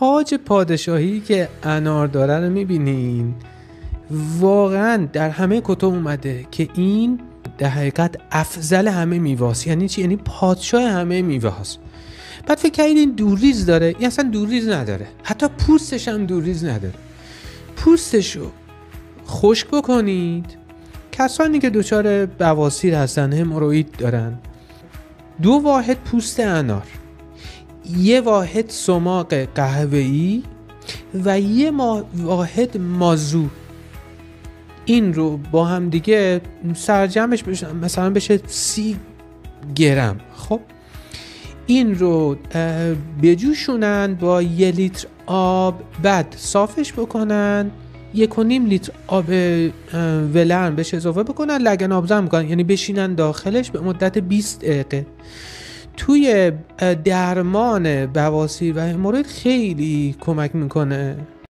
تاج پادشاهی که انار داره رو میبینین، واقعا در همه کتب اومده که این در حقیقت افضل همه میواست. یعنی چی؟ یعنی پادشاه همه میواست. بعد فکر کردید این دورریز داره؟ این اصلا دورریز نداره، حتی پوستش هم دورریز نداره. پوستشو خشک بکنید، کسانی که دچار بواسیر هستن، هموروئید دارن، 2 واحد پوست انار، 1 واحد سماق قهوه‌ای و 1 واحد مازو، این رو با هم دیگه سرجمش بشه مثلا بشه 30 گرم. خب این رو بجوشونن با 1 لیتر آب، بعد صافش بکنن، 1.5 لیتر آب ولرم بهش اضافه بکنن، لگن آبزن میکنن، یعنی بشینن داخلش به مدت 20 دقیقه. توی درمان بواسیر و هموروئید خیلی کمک میکنه.